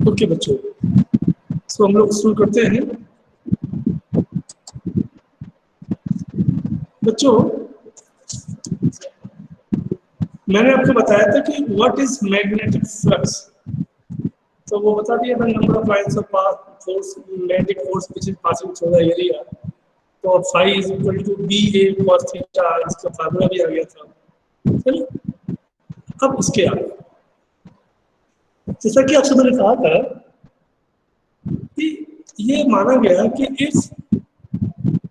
Okay बच्चों, तो हम लोग शुरू करते हैं। बच्चों, मैंने आपको बताया था कि व्हाट इज मैग्नेटिक फ्लक्स। तो वो बता दिया था, number of lines of path force, magnetic force which is passing through the area. तो phi is equal to BA cos theta, इसका फार्मूला भी आ गया था। चलिए, अब इसके आगे, जैसा कि आपसे मैंने कहा था कि ये माना गया कि if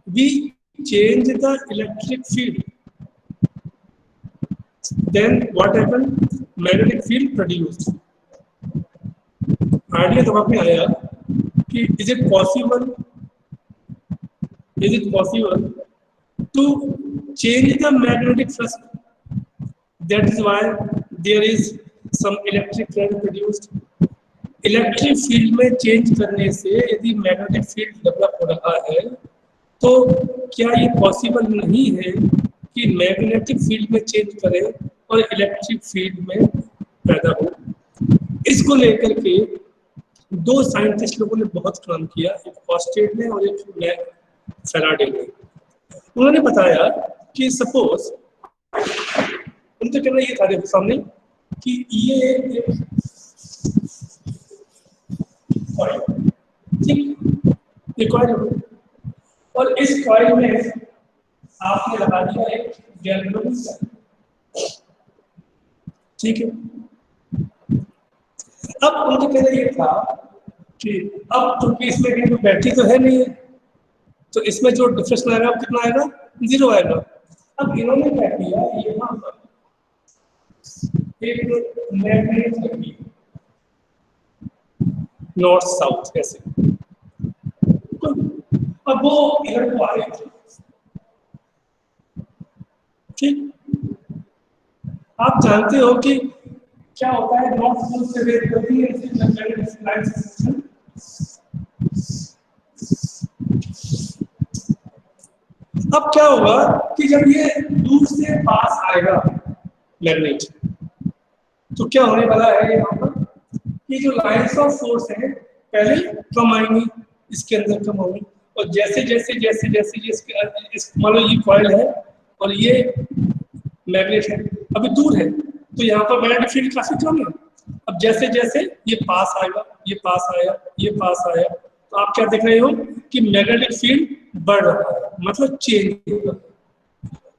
we change the electric field, then what happened? Magnetic field produced. Idea दिमाग में आया कि is it possible to change the magnetic flux? That is why there is some electric current produced. Electric field में change करने से यदि magnetic field develop हो रहा है, तो क्या ये पॉसिबल नहीं है कि मैग्नेटिक फील्ड में चेंज करें और इलेक्ट्रिक फील्ड में पैदा हो? इसको लेकर के दो साइंटिस्ट लोगों ने बहुत काम किया, एक ऑस्टेड ने और एक फैराडे ने। उन्होंने बताया कि सपोज, उनका कहना ये था, देखो सामने, कि ये एक कॉइल, ठीक, ये कॉइल, और इस कॉइल में आपने लगा दिया एक गैल्वेनिक सेल, ठीक है। अब उनका कहना ये था कि अब चूंकि इसमें कोई बैटरी तो है नहीं है, तो इसमें जो डिफ्लेक्शन आएगा वो कितना आएगा? 0 आएगा। अब इन्होंने क्या किया, यहाँ पर एक मैग्नेट लगी नॉर्थ साउथ ऐसे, अब वो इधर को आ रही थी, ठीक। आप जानते हो कि क्या होता है, नॉर्थ साउथ से वेव होती है, अब क्या होगा कि जब ये दूर से पास आएगा मैग्नेट, तो क्या होने वाला है यहाँ पर कि जो लाइंस ऑफ फोर्स है पहले कम आएंगी, इसके अंदर कम होंगी, और जैसे जैसे जैसे जैसे जैसे मान लो ये कॉइल है और ये मैग्नेट है, अभी दूर है, तो यहाँ पर मैग्नेटिक फील्ड काफी कम है। अब जैसे जैसे ये पास आएगा, ये पास आया, ये पास आया, तो आप क्या देख रहे हो कि मैग्नेटिक फील्ड बढ़ रहा है, मतलब चेंज हो रहा है,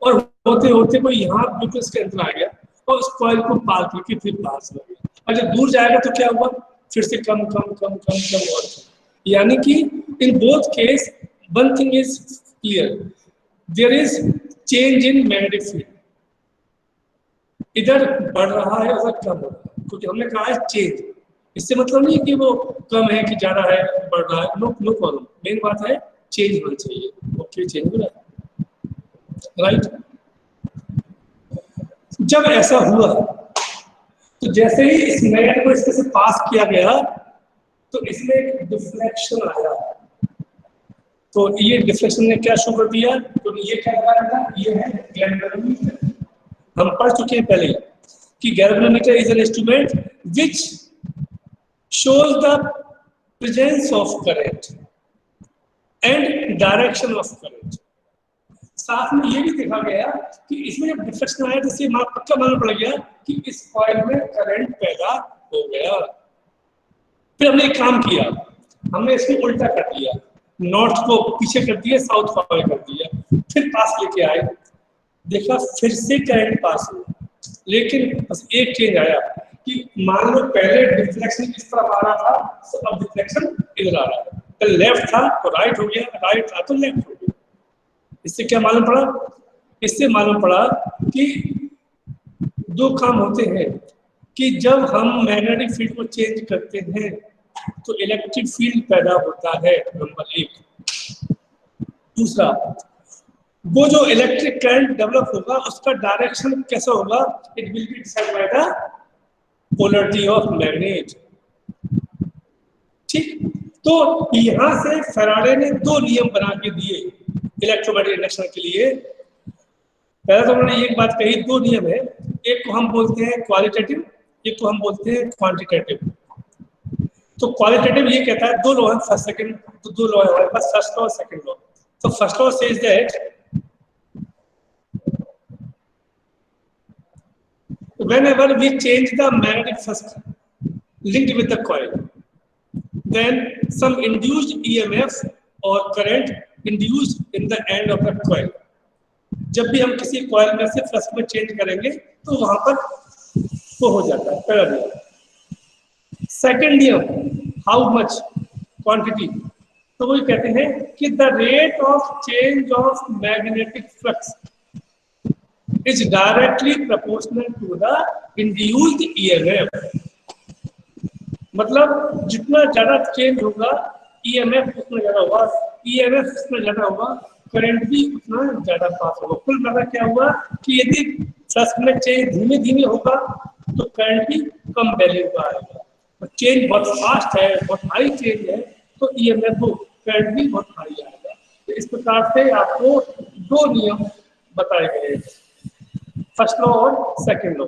और होते होते कोई यहाँ बिल्कुल इसके अंदर आ गया और उस कॉइल को पार करके फिर पास हो गया, और जब दूर जाएगा तो क्या हुआ, फिर से कम कम कम कम कम और कम। यानी कि in both case one thing is clear, there is change in magnetic field, इधर बढ़ रहा है उधर कम हो रहा है, क्योंकि हमने कहा है चेंज। इससे मतलब नहीं कि वो कम है कि ज्यादा है, बढ़ रहा है, नो नो प्रॉब्लम, मेन बात है चेंज होना चाहिए। ओके, चेंज हो रहा है, राइट। जब ऐसा हुआ तो जैसे ही इस मैग्नेट को इसके से पास किया गया तो इसमें एक डिफ्लेक्शन आया, तो ये डिफ्लेक्शन ने क्या शो कर दिया, तो ये क्या लगा था, ये है गैल्वेनोमीटर। हम पढ़ चुके हैं पहले कि galvanometer is an instrument which shows the presence of current and direction of current. साथ में ये भी देखा गया कि इसमें जब डिफ्लेक्शन आया तो इससे पक्का मालूम पड़ गया कि इस कॉइल में करंट पैदा हो गया। फिर हमने एक काम किया, हमने इसको उल्टा कर दिया, नॉर्थ को पीछे कर दिया, साउथ को आगे कर दिया, फिर पास लेके आए, देखा फिर से करंट पास हुआ, लेकिन बस एक चेंज आया कि मान लो पहले डिफ्लेक्शन इस तरफ आ रहा था, तो अब डिफ्लेक्शन इधर आ रहा है, तो लेफ्ट था तो राइट हो गया, राइट था तो लेफ्ट हो गया। इससे क्या मालूम पड़ा, इससे मालूम पड़ा कि दो काम होते हैं कि जब हम मैग्नेटिक फील्ड को चेंज करते हैं तो इलेक्ट्रिक फील्ड पैदा होता है, नंबर एक। दूसरा, वो जो इलेक्ट्रिक करंट डेवलप होगा उसका डायरेक्शन कैसा होगा, it will be decided by the polarity of magnet, ठीक। तो यहां से फैराडे ने दो नियम बना के दिए इलेक्ट्रोमैग्नेटिक इंडक्शन के लिए। पहले तो उन्होंने एक बात कही, दो नियम है, एक को हम बोलते हैं क्वालिटेटिव, एक को हम बोलते हैं क्वांटिटेटिव। तो क्वालिटेटिव ये कहता है दो लॉ है, फर्स्ट सेकंड, तो दो लॉ है हमारे पास, फर्स्ट लॉ और सेकंड लॉ। तो first law says that whenever we change the magnetic flux linked with the coil, then some induced EMF or current induced in the end of the coil. जब भी हम किसी coil में से flux में change करेंगे तो वहां पर वो हो जाता है पहला नियम। सेकंड नियम, हाउ मच क्वांटिटी, तो वो कहते हैं कि the rate of change of magnetic flux is directly proportional to the induced EMF। मतलब जितना ज्यादा चेंज होगा EMF उतना ज्यादा होगा, EMF उतना ज्यादा होगा, करंट भी उतना ज्यादा पास होगा। कुल मिलाकर क्या हुआ कि यदि फ्लक्स में चेंज धीमे धीमे होगा तो करंट भी कम वैल्यू का आएगा, और चेंज बहुत फास्ट है, बहुत हाई चेंज है, तो EMF वो करंट भी बहुत हाई आएगा। तो इस प्रकार से आपको दो नियम बताए गए हैं, फर्स्ट लॉ और सेकंड लॉ।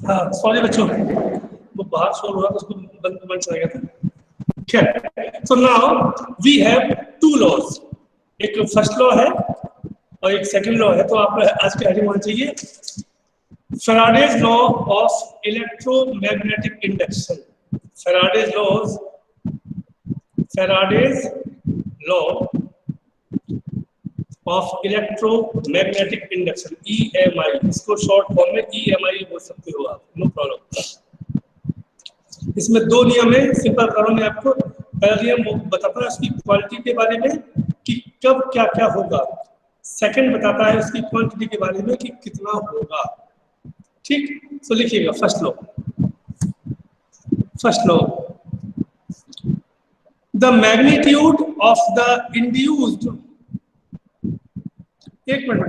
हाँ सॉरी बच्चों, वो बाहर शोर हो रहा था, उसको बंद चला गया था। खैर, so now we have two laws, एक फर्स्ट लॉ है और एक सेकंड लॉ है। तो आप आज के हेडिंग होना चाहिए Faraday's law of electromagnetic induction. Faraday's law of electromagnetic induction, EMI, इसको शॉर्ट फॉर्म में EMI बोल सकते हो आप, नो प्रॉब्लम। इसमें दो नियम है, सिंपल करो, मैं आपको पहला नियम बताता है उसकी क्वालिटी के बारे में कि कब क्या क्या होगा, सेकंड बताता है उसकी क्वांटिटी के बारे में कि कितना होगा। ठीक, तो लिखिएगा first law, the magnitude of the induced, एक मिनट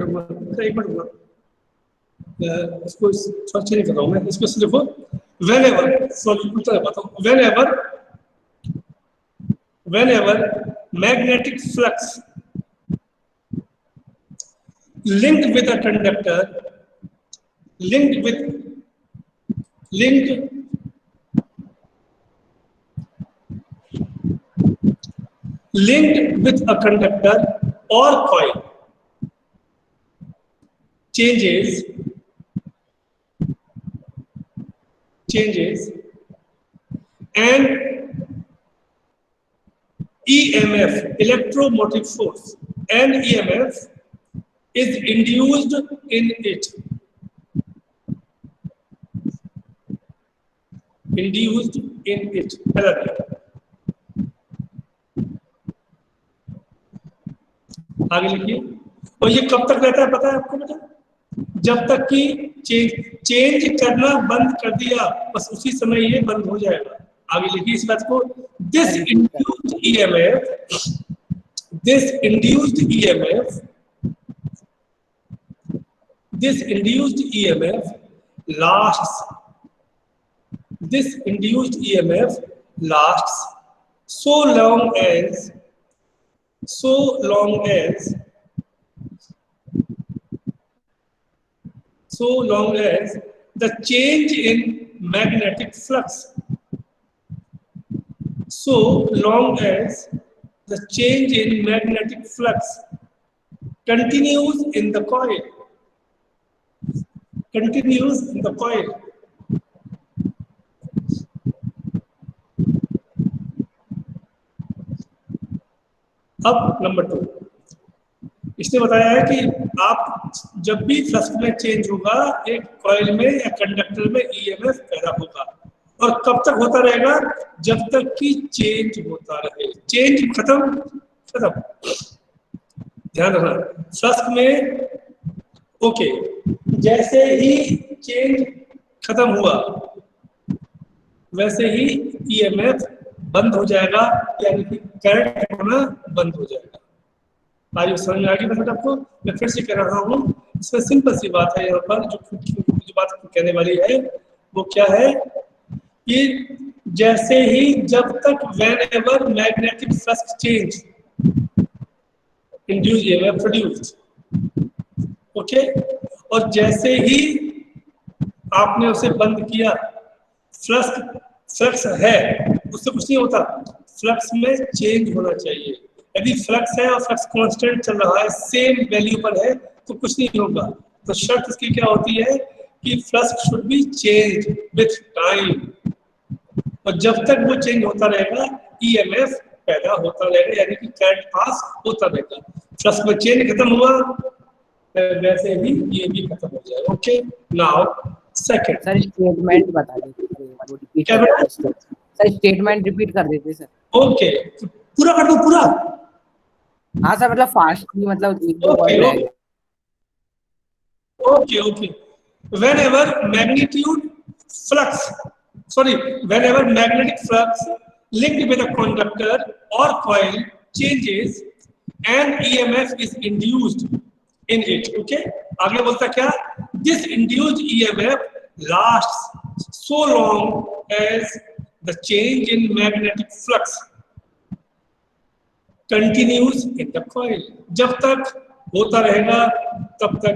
इसको सर्च नहीं कर रहा हूं मैं, इसको लिखो whenever, सॉरी उल्टा बताता हूं, whenever magnetic flux linked with a conductor linked with a conductor or coil changes and EMF, electromotive force, and EMF is induced in it. आगे लिखिए। और ये कब तक रहता है पता है आपको बेटा? जब तक कि चेंज करना बंद कर दिया बस उसी समय ये बंद हो जाएगा। आगे लिखिए इस बात को, this induced EMF lasts so long as the change in magnetic flux, so long as the change in magnetic flux continues in the coil. अब नंबर 2, इसने बताया है कि आप जब भी फ्लक्स में चेंज होगा एक कॉइल में या कंडक्टर में EMF पैदा होगा, और कब तक होता रहेगा? जब तक कि चेंज होता रहे। चेंज खत्म, ध्यान रखना फ्लक्स में। ओके, जैसे ही चेंज खत्म हुआ वैसे ही ईएमएफ बंद हो जाएगा, यानी कि करंट होना बंद हो जाएगा। आइए समझ में आ गई मतलब आपको? मैं फिर से कह रहा हूँ, इसमें सिंपल सी बात है। यहाँ पर जो बात कहने वाली है वो क्या है कि जैसे ही, जब तक when ever magnetic flux change induce EMF produced, okay, और जैसे ही आपने उसे बंद किया, फ्लक्स फ्लक्स है उससे कुछ नहीं होता, फ्लक्स में चेंज होना चाहिए। यदि फ्लक्स है और फ्लक्स कांस्टेंट चल रहा है, सेम वैल्यू पर है, तो कुछ नहीं होगा। तो शर्त इसकी क्या होती है कि flux should be change with time, और जब तक वो चेंज होता रहेगा ईएमएफ पैदा होता रहेगा, यानी कि करंट पास होता रहेगा। फ्लक्स में चेंज खत्म हुआ वैसे ही ये भी खत्म हो जाएगा। Okay, now second. Sir statement बता दीजिए, वो रिपीट क्या कर बेटा? देते सर, स्टेटमेंट रिपीट कर देते सर। ओके, पूरा कर दो पूरा। हाँ सर, मतलब फास्टली, मतलब एक दो ओके वर्ड रह गए। Okay okay, whenever magnitude flux, sorry, whenever magnetic flux linked with a conductor or coil changes, an EMF is induced in it. Okay, आगे बोलता क्या? This induced EMF lasts so long as the change in magnetic flux continues in the coil. जब तक होता रहेगा तब तक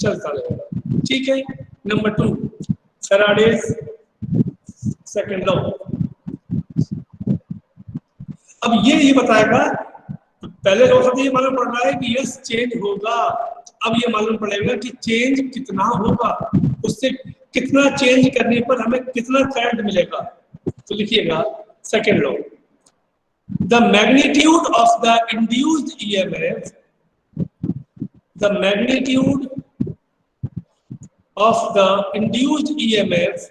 चलता रहेगा। ठीक है। Number 2, Faraday's second law. अब ये बताएगा, पहले लॉ से ये मालूम पड़ रहा है कि यस चेंज होगा, अब ये मालूम पड़ेगा कि चेंज कितना होगा, उससे कितना चेंज करने पर हमें कितना करंट मिलेगा। तो लिखिएगा second law, the magnitude of the induced EMF, the magnitude of the induced EMF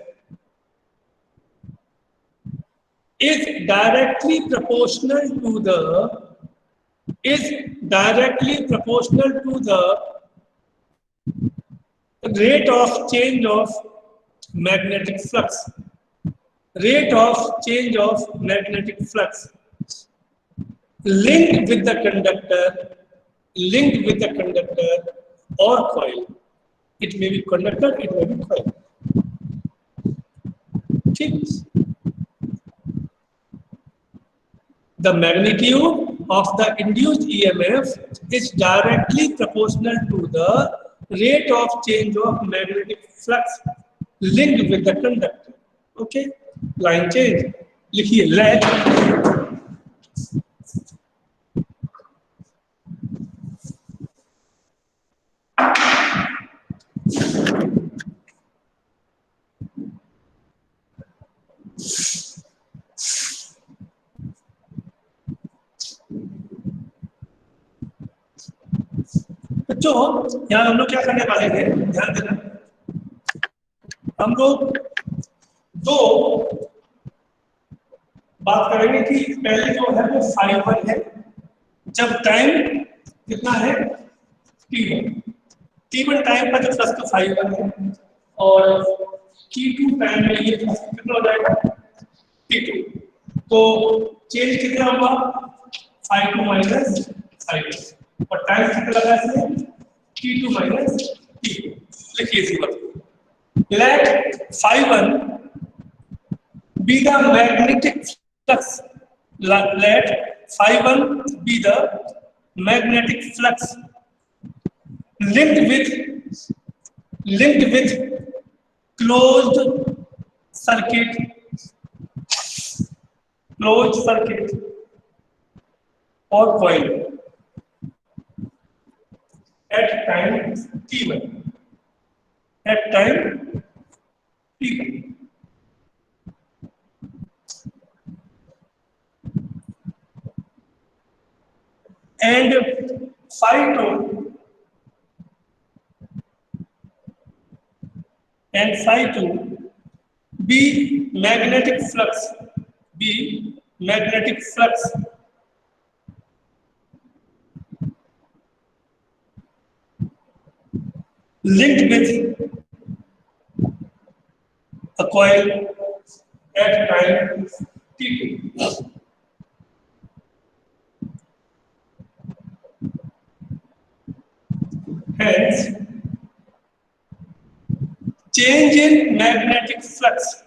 is directly proportional to the rate of change of magnetic flux, rate of change of magnetic flux linked with the conductor or coil. It may be conductor, it may be coil. ठीक, the magnitude of the induced EMF is directly proportional to the rate of change of magnetic flux linked with the conductor. Okay, line change लिखिए, let बच्चों, यहाँ हम लोग क्या करने वाले हैं, ध्यान देना। हम लोग दो बात करेंगे कि पहले जो है वो φ1 है, जब टाइम कितना है t1, t1 टाइम पर जो फ्लक्स का φ1 है, और t2 टाइम में ये फ्लक्स कितना हो जाएगा t2। तो चेंज कितना होगा φ2 माइनस φ1, और टाइम कितना लगा इसमें t2 माइनस t2। लिखिए इसी बात, let φ1 be the magnetic flux, let φ1 be the magnetic flux linked with closed circuit or coil at time t1, at time t1, and φ2 be magnetic flux linked with a coil at time t2. Hence, change in magnetic flux.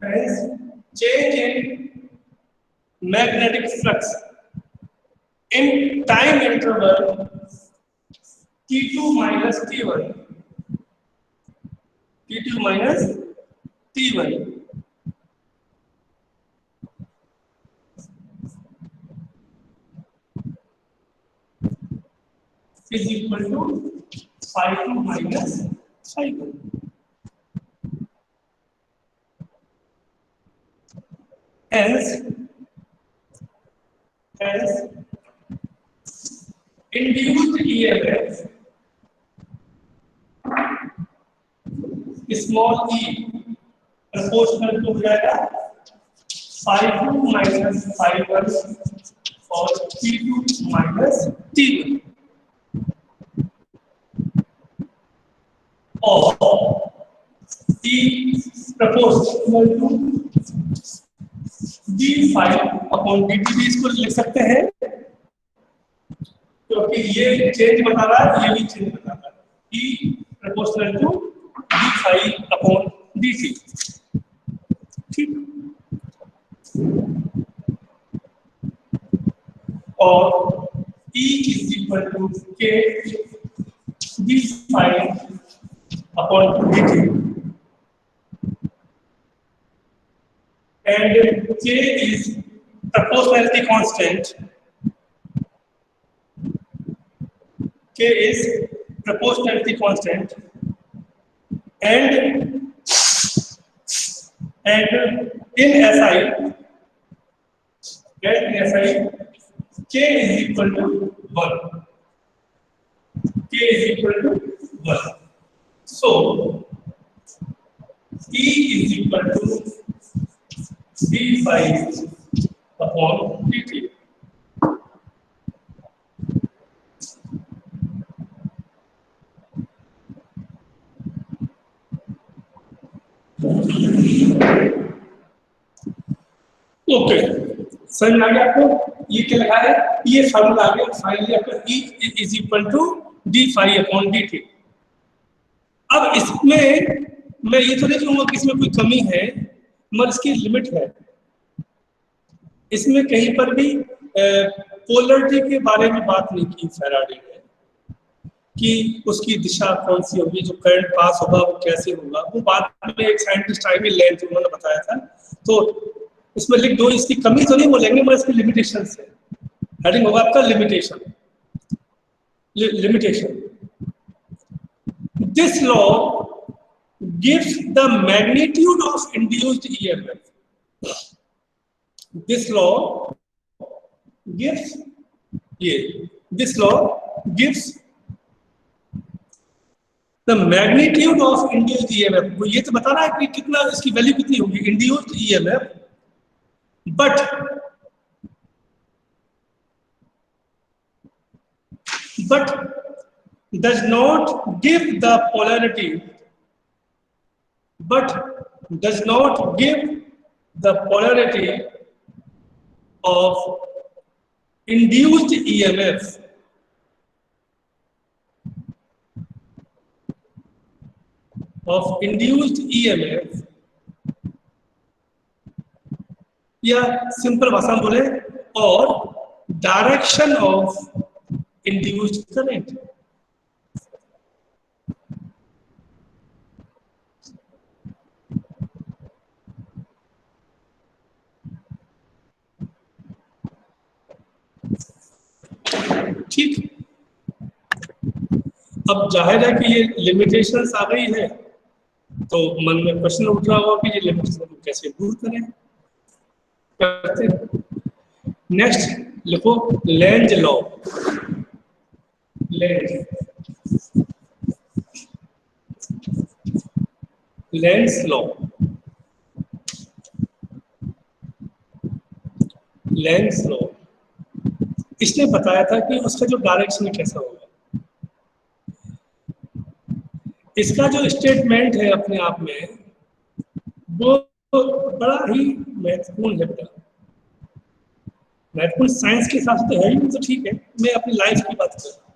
Hence, change in magnetic flux in time interval t2 minus t1. t2 minus t1 is equal to phi 2 minus phi 1. Hence, induced EMF small e proportional to हो जाएगा phi 2 minus phi 1 और t2 minus t1 और e proportional to d phi upon dt भी इसको लिख सकते हैं क्योंकि ये चेंज बता रहा है ये भी चेंज बता रहा है e proportional to d phi upon dt. ठीक और e is equal to k d phi upon dt and k is proportionality constant. K is proportionality constant and in SI K is equal to 1. K is equal to 1. So E is equal to d phi upon dt. Okay समझ में आ गया आपको ये क्या लिखा है ये formula आ गया फाइनली आपका E is equal to d phi upon dt. अब इसमें मैं ये तो नहीं कहूंगा कि इसमें कोई कमी है मगर इसकी लिमिट है. इसमें कहीं पर भी पोलरिटी के बारे में बात नहीं की फैराडे ने कि उसकी दिशा कौन सी होगी जो करंट पास होगा वो कैसे होगा वो बाद में एक साइंटिस्ट आएंगे लेंथ उन्होंने बताया था. तो इसमें लिख दो इसकी कमी तो नहीं बोलेंगे मगर इसकी लिमिटेशन है. हेडिंग होगा आपका limitation. This law gives the magnitude of induced EMF. This law gives the magnitude of induced EMF. वो ये तो बता रहा है कि कितना इसकी वैल्यू कितनी होगी induced EMF, but does not give the polarity. But does not give the polarity of induced EMF या सिंपल भाषा में बोले और डायरेक्शन ऑफ इंड्यूस्ड करंट. ठीक. अब जाहिर है कि ये लिमिटेशंस आ गई है तो मन में प्रश्न उठ रहा होगा कि ये लिमिटेशन को कैसे दूर करें. करते नेक्स्ट लिखो लेंज लॉ. लेंज लॉ इसने बताया था कि उसका जो डायरेक्शन कैसा होगा. इसका जो स्टेटमेंट है अपने आप में वो बड़ा ही महत्वपूर्ण है बेटा। महत्वपूर्ण साइंस के हिसाब से तो है ही, तो ठीक है, मैं अपनी लाइफ की बात कर रहा हूँ।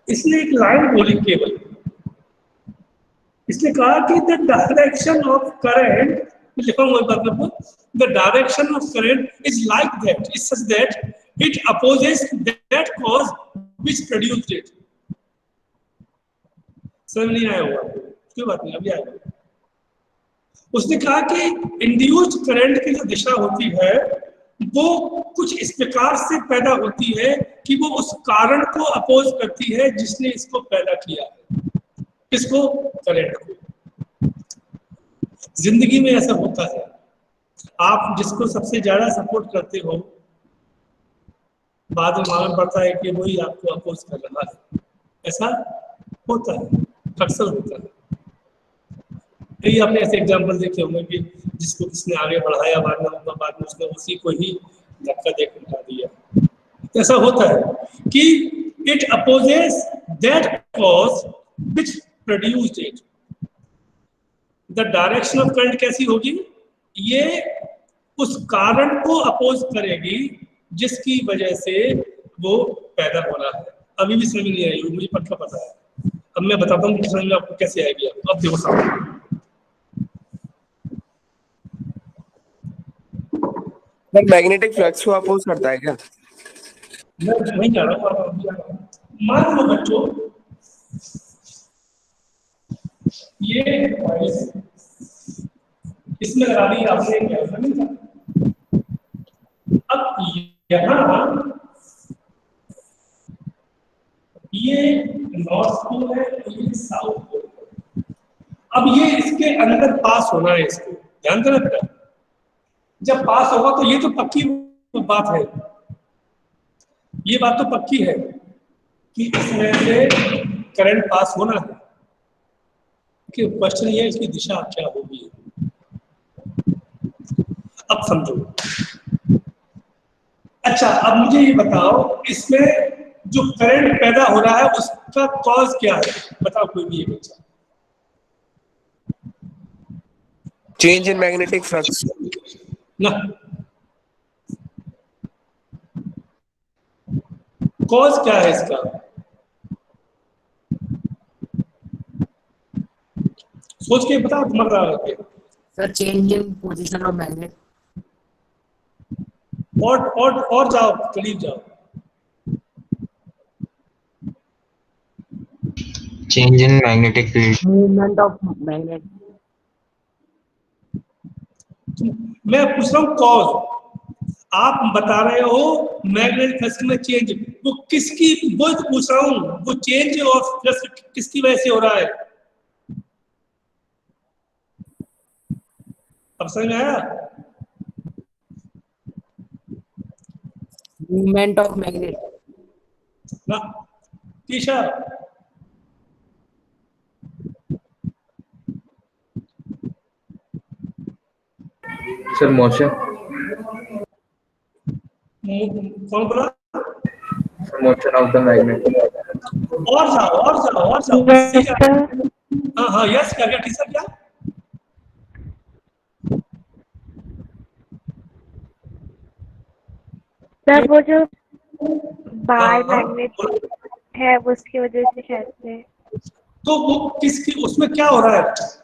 इसने एक लाइन बोली केवल, इसने कहा कि द डायरेक्शन ऑफ करंट, लिखा हुआ मतलब the direction of current is like that, is such that it opposes that cause which produced it. समझ नहीं आया होगा, कोई बात नहीं, अभी आएगा। उसने कहा कि इंड्यूस्ड करंट की जो दिशा होती है वो कुछ इस प्रकार से पैदा होती है कि वो उस कारण को अपोज करती है जिसने इसको पैदा किया है। किसको? करंट को। जिंदगी में ऐसा होता है, आप जिसको सबसे ज्यादा सपोर्ट करते हो बाद में मालूम पड़ता है कि वही आपको अपोज कर रहा है। ऐसा होता है, अक्सर होता है। यही आपने ऐसे एग्जाम्पल देखे होंगे कि जिसको किसने आगे बढ़ाया बाद में उसने उसी को ही धक्का देकर हटा दिया। ऐसा होता है कि it opposes that cause which produced it. The direction of current कैसी होगी? ये उस कारण को अपोज करेगी जिसकी वजह से वो पैदा हो रहा है। अभी भी समझ नहीं आई, मुझे पक्का पता है। अब मैं बताता हूँ समझ में आपको कैसे आएगी। अब देखो सामने मैग्नेटिक फ्लक्स को अपोज करता है क्या? मैं वहीं जा रहा हूँ। मान लो बच्चों, ये इसमें लगा दी आपने क्या समझा? अब यहाँ ये नॉर्थ पोल है, ये साउथ पोल है। अब ये इसके अंदर पास होना है, इसको ध्यान देना बेटा। जब पास होगा तो ये तो पक्की बात है, ये बात तो पक्की है कि इसमें से करंट पास होना है। कि क्वेश्चन ये है इसकी दिशा क्या होगी। अब समझो। अच्छा, अब मुझे ये बताओ इसमें जो करंट पैदा हो रहा है उसका कॉज क्या है? बताओ कोई भी ये बच्चा। Change in magnetic flux. ना, कॉज क्या है इसका? सोच के बताओ, मर रहा है। Sir change in position of magnet. और जाओ, करीब जाओ। Change in magnetic field. Movement of magnet. मैं पूछ रहा हूँ कॉज, आप बता रहे हो मैग्नेटिक फ्लक्स में चेंज, वो किसकी, वो पूछ रहा हूँ, वो चेंज और फ्लक्स किसकी वजह से हो रहा है? अब समझ में आया? Movement of magnet. ना टीशा, Sir, motion. कौन बोला? Motion of the magnet. और जाओ, और जाओ, और जाओ। हाँ हाँ, यस, क्या क्या टीचर, क्या? सर वो जो बार मैग्नेट है उसकी वजह से कहते हैं। तो वो किसकी, उसमें क्या हो रहा है?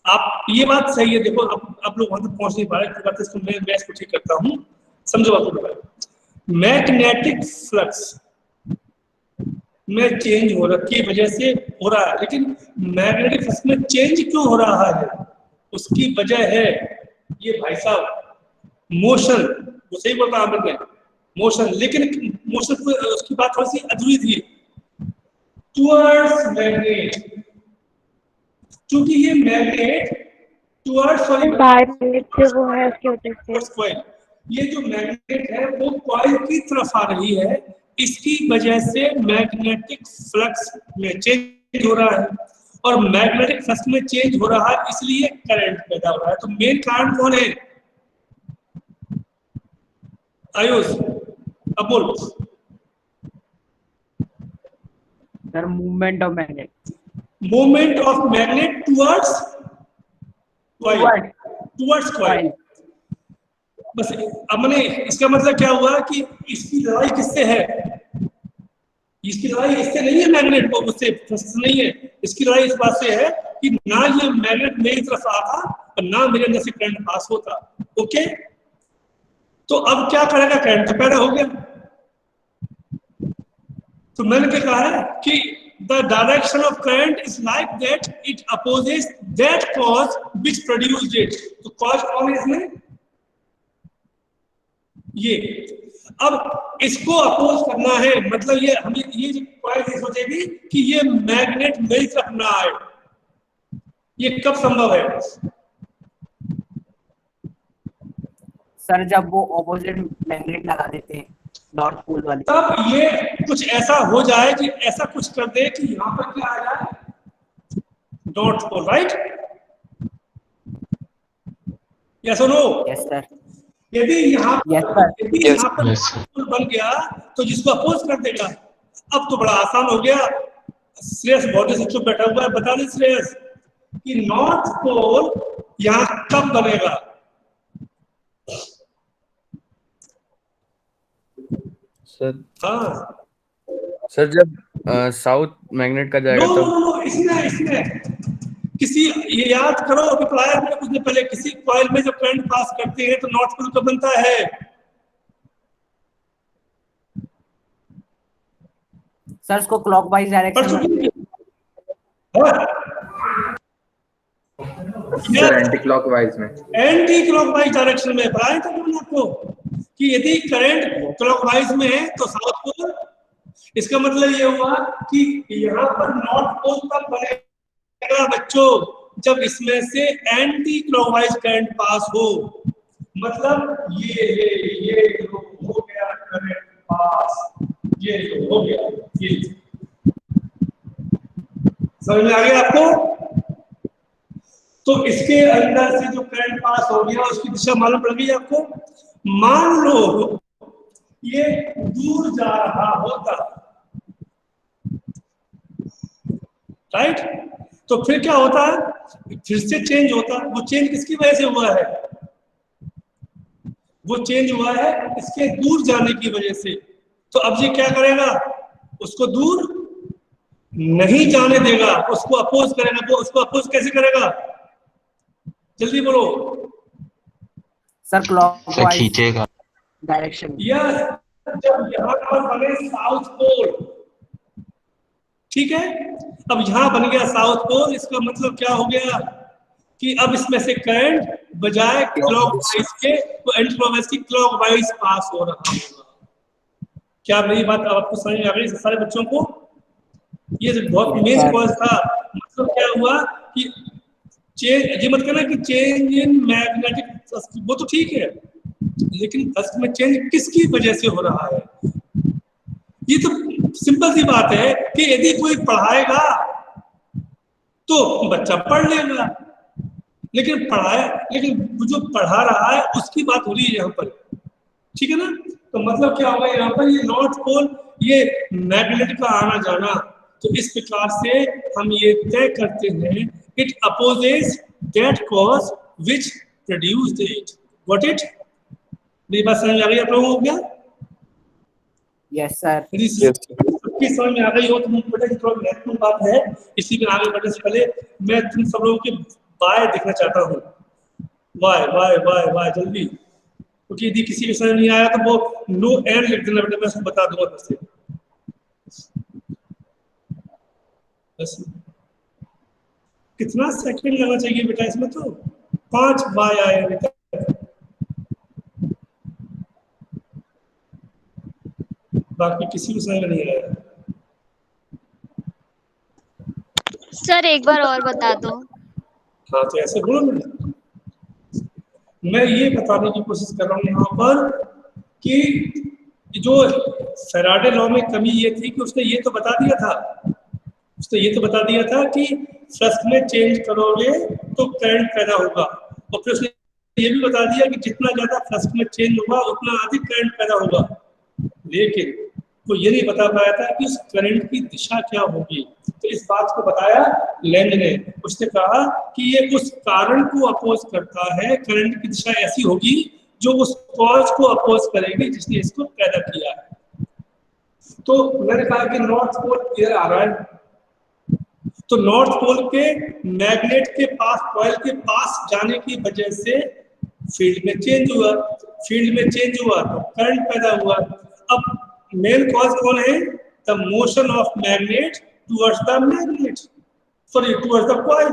आप ये बात सही है। देखो अब आप लोग वहां तक पहुंच नहीं पा रहे, बात इसको मैं इसको ठीक करता हूँ। समझो बात, मैग्नेटिक फ्लक्स में चेंज हो रहा की वजह से हो रहा है, लेकिन मैग्नेटिक फ्लक्स में चेंज क्यों हो रहा है? उसकी वजह है ये भाई साहब मोशन। वो सही बोल रहा है आपने, मोशन, लेकिन मोशन उसकी बात थोड़ी सी अधूरी थी। टुवर्ड्स मैग्नेट, क्योंकि ये मैग्नेट टुवर्ड्स बार मैग्नेट से वो है उसकी वजह से। कॉइल, ये जो मैग्नेट है वो कॉइल की तरफ आ रही है, इसकी वजह से मैग्नेटिक फ्लक्स में चेंज हो रहा है, और मैग्नेटिक फ्लक्स में चेंज हो रहा है इसलिए करंट पैदा हो रहा है। तो मेन कारण कौन है? आयुष, अब बोलो। Sir movement of magnet movement of magnet towards coil. बस अब मैंने इसका मतलब क्या हुआ कि इसकी लड़ाई किससे है? इसकी लड़ाई इससे नहीं है, मैग्नेट को उससे नहीं है। इसकी लड़ाई इस बात से है कि ना ये मैग्नेट मेरी तरफ आता और ना मेरे अंदर से करंट पास होता। ओके, तो अब क्या करेगा? करंट पैदा हो गया। तो मैंने क्या कहा है कि the direction of current is like that it opposes that cause which produced it. तो कॉज कौन है इसमें? ये। अब इसको अपोज करना है, मतलब ये हमें ये कॉइल ये सोचेगी कि ये मैग्नेट मेरी तरफ ना आए। ये कब संभव है? सर जब वो ऑपोजिट मैग्नेट लगा देते हैं नॉर्थ पोल वाले, तब ये कुछ ऐसा हो जाए कि ऐसा कुछ कर दे कि यहां पर क्या आ जाए? North pole, right? यस और नो? Yes sir. यदि यहाँ Yes, sir. यदि यहाँ पर पोल बन गया तो जिसको अपोज कर देगा। अब तो बड़ा आसान हो गया। श्रेयस बहुत से चुप बैठा हुआ है, बता दे श्रेयस कि नॉर्थ पोल यहाँ कब बनेगा? सर हाँ, सर जब साउथ मैग्नेट का जाएगा तब। नो, इसमें किसी, ये याद करो अभी पढ़ाया हमने कुछ दिन पहले, किसी कॉइल में जब करंट पास करते हैं तो नॉर्थ पोल कब बनता है? सर उसको क्लॉकवाइज डायरेक्शन में। सर एंटी क्लॉकवाइज में। एंटी क्लॉकवाइज डायरेक्शन में पढ़ाया था मैंने आपको कि यदि करंट क्लॉकवाइज में है तो साउथ पोल। इसका मतलब ये हुआ कि यहाँ पर नॉर्थ पोल तक बनेगा बच्चों जब इसमें से एंटी क्लॉकवाइज करंट पास हो। मतलब ये हो गया करंट पास, ये हो गया, ये समझ में आ गया आपको? तो इसके अंदर से जो करंट पास हो गया उसकी दिशा मालूम पड़ गई आपको? मान लो ये दूर जा रहा होता, राइट? तो फिर क्या होता है? फिर से चेंज होता। वो चेंज किसकी वजह से हुआ है? वो चेंज हुआ है इसके दूर जाने की वजह से। तो अब ये क्या करेगा? उसको दूर नहीं जाने देगा, उसको अपोज करेगा। वो उसको अपोज कैसे करेगा? जल्दी बोलो। सर क्लॉकवाइज खींचेगा। डायरेक्शन। यस, जब यहाँ पर बने साउथ पोल, ठीक है? अब यहाँ बन गया साउथ पोल, इसका मतलब क्या हो गया कि अब इसमें से करंट बजाय क्लॉकवाइज के तो एंटी क्लॉकवाइज की क्लॉकवाइज पास हो रहा होगा। क्या मेरी बात आपको समझ में आ गई सारे बच्चों को? ये बहुत मेन कॉज था। मतलब क्या हुआ कि चेंज, ये मत कहना कि चेंज इन मैग्नेटिक, वो तो ठीक है, लेकिन फ्लक्स में चेंज किसकी वजह से हो रहा है? ये तो सिंपल सी बात है कि यदि कोई पढ़ाएगा तो बच्चा पढ़ लेगा, लेकिन जो पढ़ा रहा है उसकी बात हो रही है यहाँ पर, ठीक है ना? तो मतलब क्या होगा यहाँ पर? ये नॉर्थ पोल, ये मैग्नेट का आना जाना। तो इस प्रकार से हम ये तय करते हैं it opposes that cause which produced it. What it? मेरी बात समझ में आ गई आप लोगों को क्या? Yes sir. सबकी समझ में आ गई हो तो मुझे पता है कि थोड़ा महत्वपूर्ण बात है, इसी में आगे बढ़ने से पहले मैं तुम सब लोगों के बाय देखना चाहता हूँ। वाय वाय वाय वाय जल्दी, क्योंकि यदि किसी को समझ नहीं आया तो वो नो एंड लिख देना बेटा, मैं उसको बता दूंगा फिर से। बस कितना सेकंड लगना चाहिए बेटा इसमें? तो 5 बाय आए बेटा। बाकी किसी को समझ नहीं आया। सर एक बार और बता दो। हाँ तो ऐसे बोलो ना, मैं ये बताने की कोशिश कर रहा हूँ यहाँ पर कि जो फैराडे लॉ में कमी ये थी कि उसने ये तो बता दिया था कि फ्लक्स में चेंज करोगे तो करंट पैदा होगा, और फिर उसने ये भी बता दिया कि जितना ज्यादा फ्लक्स में चेंज होगा उतना अधिक करंट पैदा होगा। लेकिन वो ये नहीं बता पाया था कि उस करंट की दिशा क्या होगी। तो इस बात को बताया लेंज ने। उसने कहा कि ये उस कारण को अपोज करता है, करंट की दिशा ऐसी होगी जो उस कॉज को अपोज करेगी जिसने इसको पैदा किया है। तो मैंने कहा कि नॉर्थ पोल क्लियर आ रहा है, तो नॉर्थ पोल के मैग्नेट के पास, कॉइल के पास जाने की वजह से फील्ड में चेंज हुआ, फील्ड में चेंज हुआ तो करंट पैदा हुआ। अब मेन कॉज कौन है? The motion of magnet towards the magnet, sorry towards the coil.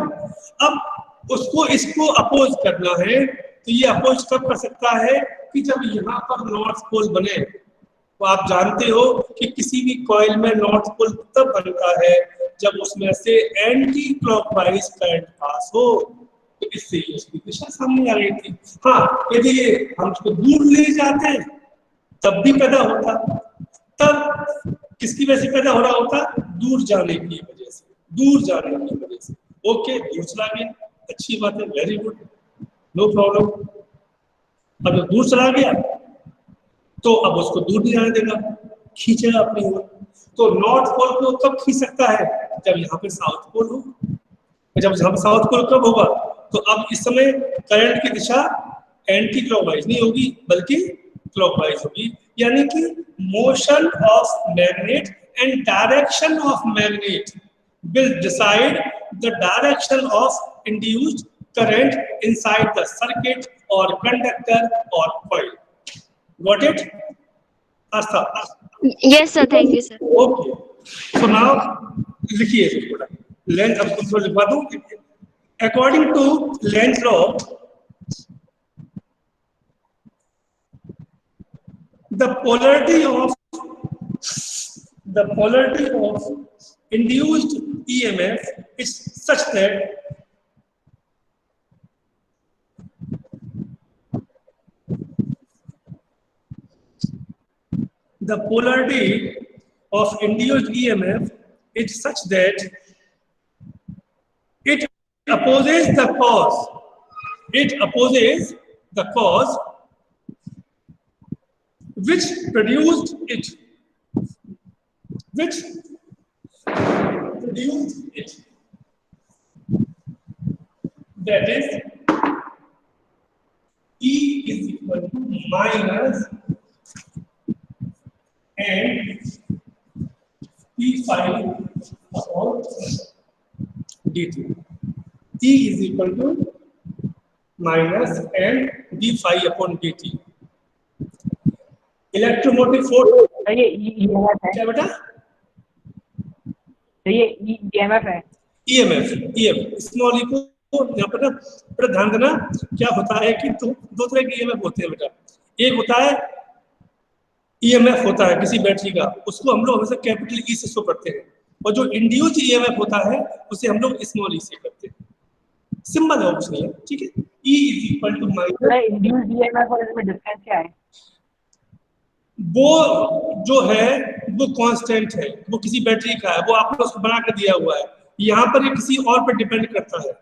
अब उसको इसको अपोज करना है, तो ये अपोज कब कर सकता है? कि जब यहाँ पर नॉर्थ पोल बने। तो आप जानते हो कि किसी भी कॉइल में नॉर्थ पोल तब बनता है जब उसमें से एंटी क्लॉकवाइज करंट पास हो। तो इससे ही उसकी दिशा सामने आ गई थी। हाँ, यदि ये हम उसको दूर ले जाते तब भी पैदा होता। तब किसकी वजह से पैदा हो रहा होता? दूर जाने की वजह से, दूर जाने की वजह से। ओके, दूर चला गया, अच्छी बात है, वेरी गुड, नो प्रॉब्लम। अब दूर चला गया तो अब उसको दूर नहीं जाने देगा, खींचेगा अपनी ओर। तो नॉर्थ पोल को कब खींच सकता है? जब यहाँ पे साउथ पोल हो। जब यहाँ पे साउथ पोल कब होगा? तो अब इस समय करंट की दिशा एंटी क्लॉकवाइज नहीं होगी बल्कि क्लॉकवाइज होगी, यानी कि motion of magnet and direction of magnet will decide the direction of induced current inside the circuit or conductor or coil. Got it? Astha? Yes sir, thank you sir. Okay. So now लिखिए थोड़ा length, अब कुछ लिखवा दूं। According to Lenz law, the polarity of induced EMF is such that the polarity of induced EMF is such that it opposes the cause. It opposes the cause which produced it. Which produced it. That is, E is equal to minus and P phi upon dt. E is equal to minus and d phi upon dt. Electromotive force ये EMF है, क्या बेटा? ये EMF है। EMF small ई को यहाँ पर ना बड़ा ध्यान देना। क्या होता है कि दो तरह के EMF होते हैं बेटा। एक होता है EMF होता है किसी बैटरी का, उसको हम लोग हमेशा कैपिटल E से शो करते हैं, और जो इंड्यूस्ड EMF होता है उसे हम लोग स्मॉल ई से करते हैं। सिंबल है, कुछ नहीं है, ठीक है। E is equal to minus, induced EMF और इसमें डिफरेंस क्या है? वो जो है वो कांस्टेंट है, वो किसी बैटरी का है, वो आपने उसको बना कर दिया हुआ है। यहाँ पर ये किसी और पर डिपेंड करता है,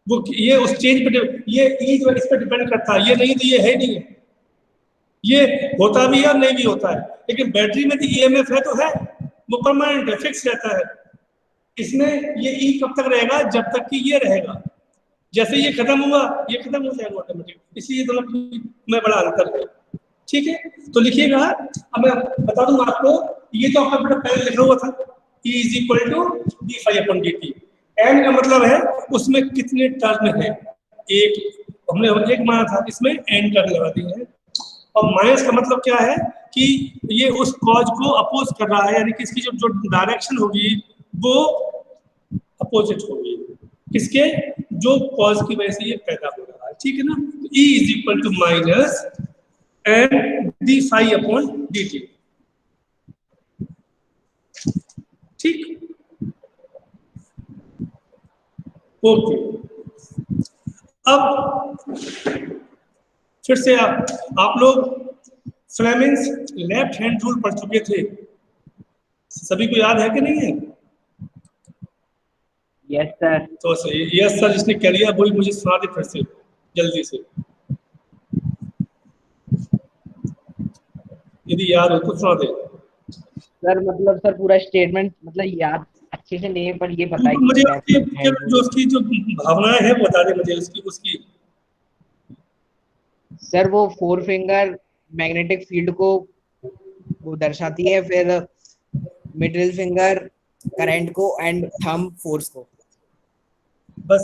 वो ये उस चेंज पे, ये ई जो है इस पर डिपेंड करता है। ये नहीं तो ये है नहीं है, ये होता भी है और नहीं भी होता है। लेकिन बैटरी में तो EMF है तो है, वो परमानेंट है, फिक्स रहता है। इसमें ये ई कब तक रहेगा? जब तक कि ये रहेगा। जैसे ये खत्म हुआ ये खत्म हो जाएगा ऑटोमेटिक। इसलिए दोनों में बड़ा अंतर है, ठीक है। तो लिखिएगा, अब मैं बता दूं आपको, ये तो आपका बेटा पहले लिखा हुआ था, E is equal to d phi upon d t. N का मतलब है उसमें कितने टर्म है, एक हमने एक माना था, इसमें एन टर्म लगा दिए हैं। और माइनस का मतलब क्या है कि ये उस कॉज को अपोज कर रहा है, यानी कि इसकी जो डायरेक्शन होगी वो अपोजिट होगी किसके? जो कॉज की वजह से ये पैदा हो रहा है, ठीक है ना। तो E is equal to minus n d phi upon d t, ठीक, ओके। अब फिर से आप लोग फ्लेमिंग्स लेफ्ट हैंड रूल पढ़ चुके थे, सभी को याद है कि नहीं है? Yes sir. तो सही, यस सर जिसने कह लिया वही मुझे सुना दे फिर से जल्दी से, यदि याद हो तो सुना दे। सर मतलब सर पूरा स्टेटमेंट मतलब याद अच्छे से नहीं है, पर ये पता है कि मुझे left उसकी hand जो उसकी जो भावनाएं हैं वो बता दे मुझे उसकी उसकी। सर वो फोर फिंगर मैग्नेटिक फील्ड को वो दर्शाती है, फिर मिडिल फिंगर करंट को एंड थंब फोर्स को। बस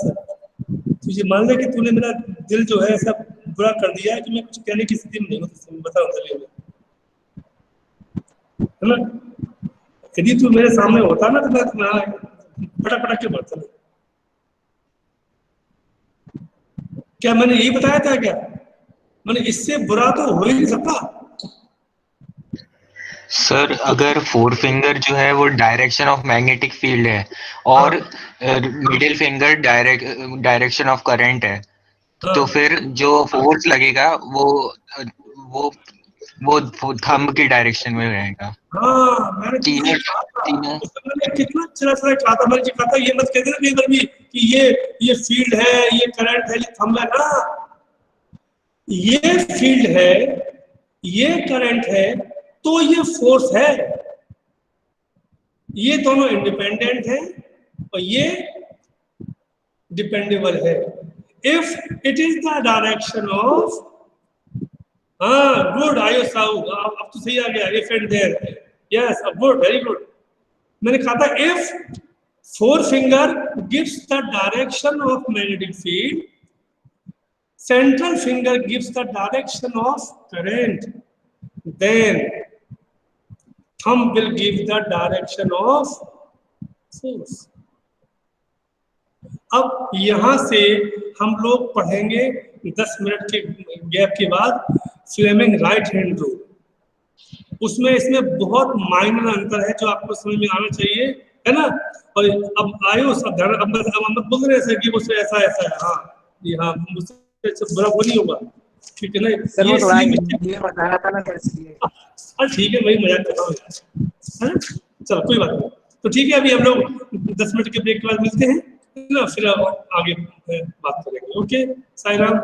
तुझे मान ले कि तूने मेरा दिल जो है ऐसा बुरा कर दिया है कि मैं कुछ कहने की स्थिति में नहीं हूँ तुझसे, बताओ चलिए है ना। यदि तू मेरे सामने होता ना तो मैं तुम्हारा पटक पटक के बढ़ता। क्या मैंने यही बताया था क्या? मैंने इससे बुरा तो हो ही नहीं सकता। सर अगर फोर फिंगर जो है वो डायरेक्शन ऑफ मैग्नेटिक फील्ड है और middle finger direction of current है, तो फिर जो फोर्स लगेगा वो वो थंब की डायरेक्शन में रहेगा। हाँ मैंने तीनों मैंने कितना चला चला कहा था, मैंने कहा था ये मत कहते ना कहीं पर भी कि ये फील्ड है, ये करंट है, ये थंब है ना। ये फील्ड है, ये करंट है, तो ये फोर्स है। ये दोनों इंडिपेंडेंट है और ये डिपेंडेबल है। If it is the direction of, हाँ गुड आयो साउ, अब तो सही आ गया। If and there, yes good, very good. मैंने कहा था if forefinger gives the direction of magnetic field, central finger gives the direction of current, then thumb will give the direction of force. अब यहां से हम लोग पढ़ेंगे 10 minute के गैप के बाद फ्लेमिंग राइट हैंड रूल। उसमें इसमें बहुत माइनर अंतर है जो आपको समझ में आना चाहिए, है ना। और अब आयो सब अब मत बोल रहे ऐसे कि मुझसे ऐसा ऐसा है, हाँ ये हाँ मुझसे बुरा वो नहीं होगा, ठीक है ना। सर वो थोड़ा ये ये बता रहा था ना सर, इसलिए। हाँ ठीक है, वही मजाक कर रहा हूँ यार, है ना। चलो कोई बात नहीं। तो ठीक है, अभी हम लोग 10 मिनट के ब्रेक के बाद मिलते हैं ना, फिर आगे बात करेंगे। ओके, साई राम।